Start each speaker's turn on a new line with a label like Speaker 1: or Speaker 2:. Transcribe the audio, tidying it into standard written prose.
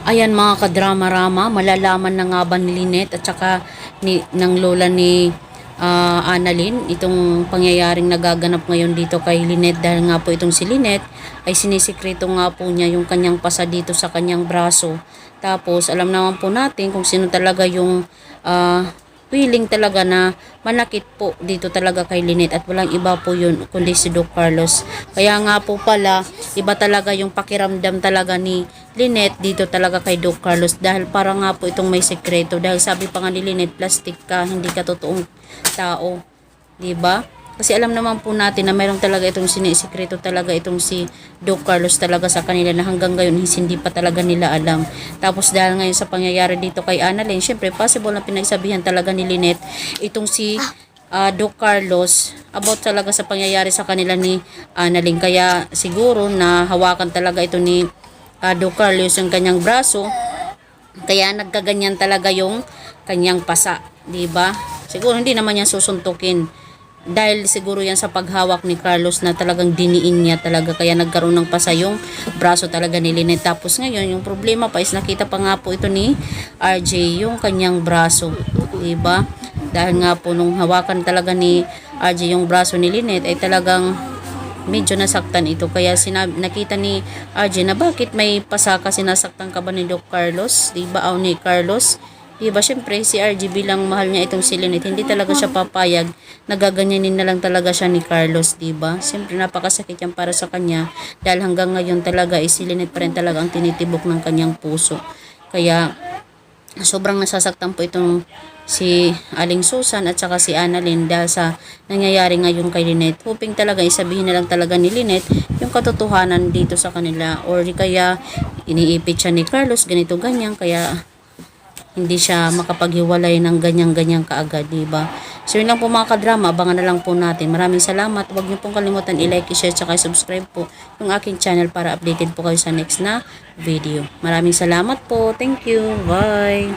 Speaker 1: Ayan mga kadrama-rama, malalaman na nga ba ni Lynette at saka ng lola ni Annalyn itong pangyayaring nagaganap ngayon dito kay Lynette, dahil nga po itong si Lynette ay sinisikreto nga po niya yung kanyang pasa dito sa kanyang braso. Tapos alam naman po natin kung sino talaga yung willing talaga na manakit po dito talaga kay Lynette, at walang iba po yun kundi si Doc Carlos. Kaya nga po pala iba talaga yung pakiramdam talaga ni Lynette dito talaga kay Doc Carlos, dahil para nga po itong may sekreto, dahil sabi pa nga ni Lynette, plastic ka, hindi ka totoong tao, di ba? Kasi alam naman po natin na mayroong talaga itong sinisikreto talaga itong si Doc Carlos talaga sa kanila, na hanggang ngayon hindi pa talaga nila alam. Tapos dahil ngayon sa pangyayari dito kay Annalyn, syempre possible na pinagsabihan talaga ni Lynette itong si Doc Carlos about talaga sa pangyayari sa kanila ni Annalyn. Kaya siguro na hawakan talaga ito ni Doc Carlos yung kanyang braso, kaya nagkaganyan talaga yung kanyang pasa, di ba? Siguro hindi naman yan susuntukin, dahil siguro yan sa paghawak ni Carlos na talagang diniin niya talaga, kaya nagkaroon ng pasa yung braso talaga ni Lynette. Tapos ngayon yung problema pa is nakita pa nga po ito ni RJ yung kanyang braso, diba? Dahil nga po nung hawakan talaga ni RJ yung braso ni Lynette ay talagang medyo nasaktan ito, kaya nakita ni RJ na bakit may pasa ka, sinasaktan ka ba ni Doc Carlos, diba? O ni Carlos, diba? Syempre si RG bilang mahal niya itong si Lynette, hindi talaga siya papayag, nagaganyanin na lang talaga siya ni Carlos, diba? Syempre napakasakit yan para sa kanya, dahil hanggang ngayon talaga si Lynette pa rin talaga ang tinitibok ng kanyang puso. Kaya sobrang nasasaktan po itong si Aling Susan at saka si Annalyn dahil sa nangyayari ngayon kay Lynette. Hoping talaga isabihin na lang talaga ni Lynette yung katotohanan dito sa kanila, or kaya iniipit siya ni Carlos ganito ganyan, kaya hindi siya makapaghiwalay ng ganyan-ganyan kaagad, diba? So yun lang po mga kadrama, abangan na lang po natin. Maraming salamat. Huwag niyo pong kalimutan i-like, i-share, tsaka i-subscribe po yung aking channel para updated po kayo sa next na video. Maraming salamat po. Thank you. Bye!